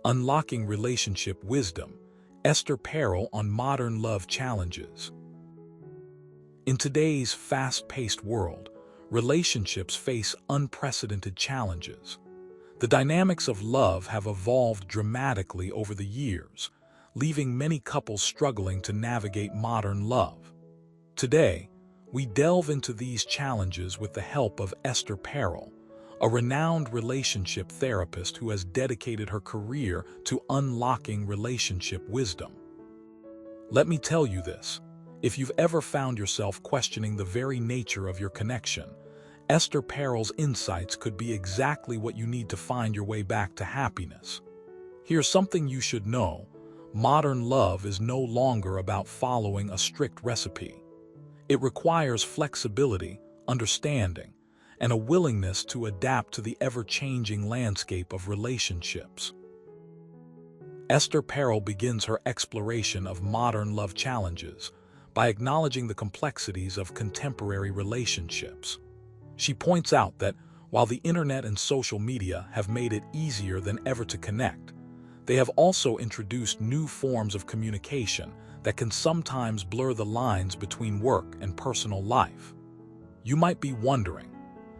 Unlocking Relationship Wisdom, Esther Perel on Modern Love Challenges. In today's fast-paced world, relationships face unprecedented challenges. The dynamics of love have evolved dramatically over the years, leaving many couples struggling to navigate modern love. Today, we delve into these challenges with the help of Esther Perel, a renowned relationship therapist who has dedicated her career to unlocking relationship wisdom. Let me tell you this, if you've ever found yourself questioning the very nature of your connection, Esther Perel's insights could be exactly what you need to find your way back to happiness. Here's something you should know: modern love is no longer about following a strict recipe. It requires flexibility, understanding, and a willingness to adapt to the ever-changing landscape of relationships. Esther Perel begins her exploration of modern love challenges by acknowledging the complexities of contemporary relationships. She points out that while the internet and social media have made it easier than ever to connect, they have also introduced new forms of communication that can sometimes blur the lines between work and personal life. You might be wondering,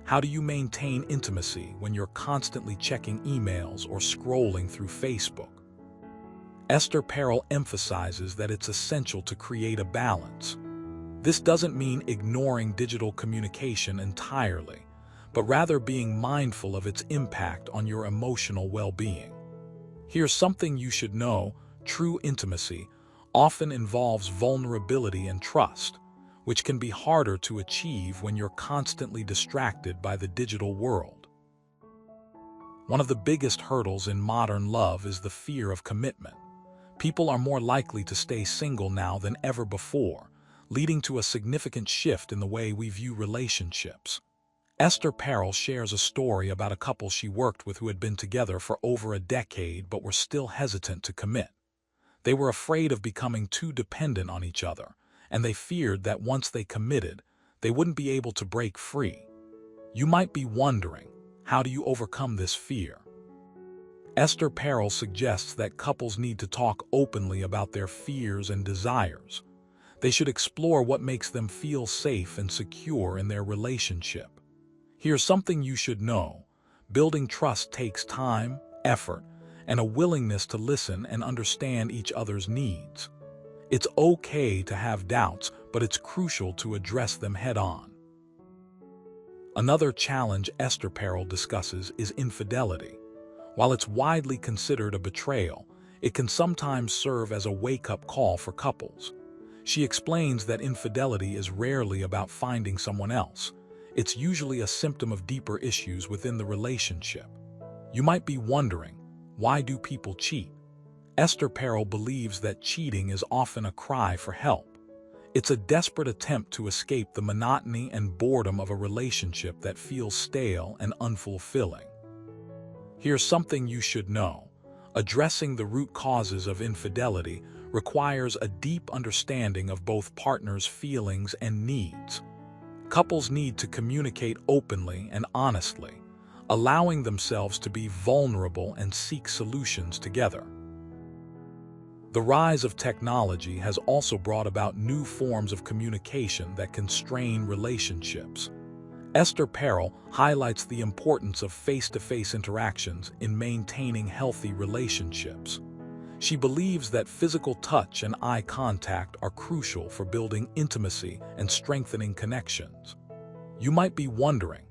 how do you maintain intimacy when you're constantly checking emails or scrolling through Facebook? Esther Perel emphasizes that it's essential to create a balance. This doesn't mean ignoring digital communication entirely, but rather being mindful of its impact on your emotional well-being. Here's something you should know: true intimacy often involves vulnerability and trust, which can be harder to achieve when you're constantly distracted by the digital world. One of the biggest hurdles in modern love is the fear of commitment. People are more likely to stay single now than ever before, leading to a significant shift in the way we view relationships. Esther Perel shares a story about a couple she worked with who had been together for over a decade but were still hesitant to commit. They were afraid of becoming too dependent on each other, and they feared that once they committed, they wouldn't be able to break free. You might be wondering, how do you overcome this fear? Esther Perel suggests that couples need to talk openly about their fears and desires. They should explore what makes them feel safe and secure in their relationship. Here's something you should know: building trust takes time, effort, and a willingness to listen and understand each other's needs. It's okay to have doubts, but it's crucial to address them head-on. Another challenge Esther Perel discusses is infidelity. While it's widely considered a betrayal, it can sometimes serve as a wake-up call for couples. She explains that infidelity is rarely about finding someone else. It's usually a symptom of deeper issues within the relationship. You might be wondering, why do people cheat? Esther Perel believes that cheating is often a cry for help. It's a desperate attempt to escape the monotony and boredom of a relationship that feels stale and unfulfilling. Here's something you should know: addressing the root causes of infidelity requires a deep understanding of both partners' feelings and needs. Couples need to communicate openly and honestly, allowing themselves to be vulnerable and seek solutions together. The rise of technology has also brought about new forms of communication that can strain relationships. Esther Perel highlights the importance of face-to-face interactions in maintaining healthy relationships. She believes that physical touch and eye contact are crucial for building intimacy and strengthening connections. You might be wondering,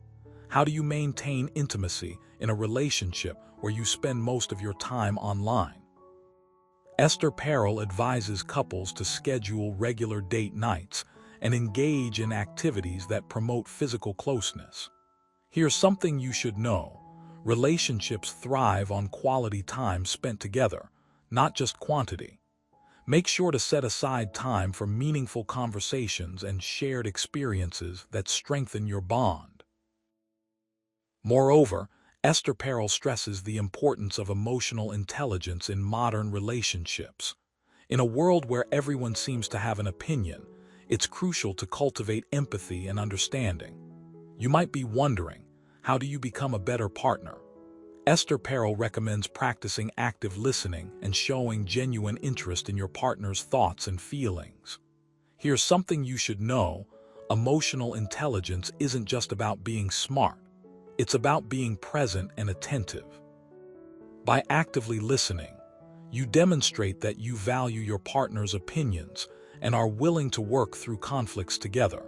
how do you maintain intimacy in a relationship where you spend most of your time online? Esther Perel advises couples to schedule regular date nights and engage in activities that promote physical closeness. Here's something you should know: relationships thrive on quality time spent together, not just quantity. Make sure to set aside time for meaningful conversations and shared experiences that strengthen your bond. Moreover, Esther Perel stresses the importance of emotional intelligence in modern relationships. In a world where everyone seems to have an opinion, it's crucial to cultivate empathy and understanding. You might be wondering, how do you become a better partner? Esther Perel recommends practicing active listening and showing genuine interest in your partner's thoughts and feelings. Here's something you should know: emotional intelligence isn't just about being smart, it's about being present and attentive. By actively listening, you demonstrate that you value your partner's opinions and are willing to work through conflicts together.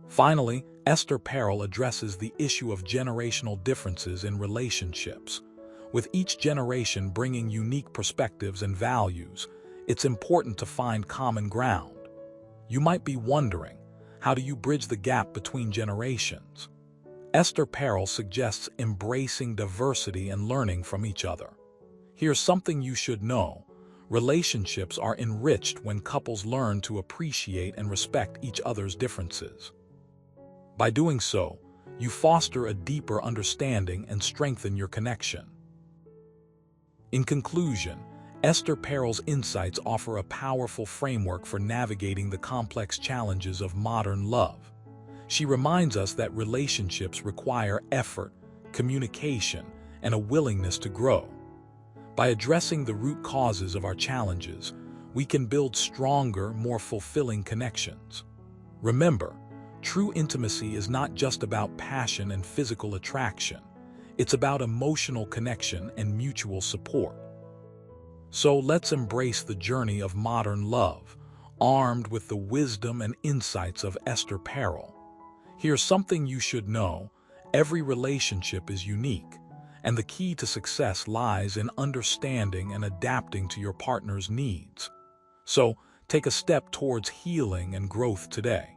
Finally, Esther Perel addresses the issue of generational differences in relationships. With each generation bringing unique perspectives and values, it's important to find common ground. You might be wondering, how do you bridge the gap between generations? Esther Perel suggests embracing diversity and learning from each other. Here's something you should know: relationships are enriched when couples learn to appreciate and respect each other's differences. By doing so, you foster a deeper understanding and strengthen your connection. In conclusion, Esther Perel's insights offer a powerful framework for navigating the complex challenges of modern love. She reminds us that relationships require effort, communication, and a willingness to grow. By addressing the root causes of our challenges, we can build stronger, more fulfilling connections. Remember, true intimacy is not just about passion and physical attraction. It's about emotional connection and mutual support. So let's embrace the journey of modern love, armed with the wisdom and insights of Esther Perel. Here's something you should know: every relationship is unique, and the key to success lies in understanding and adapting to your partner's needs. So, take a step towards healing and growth today.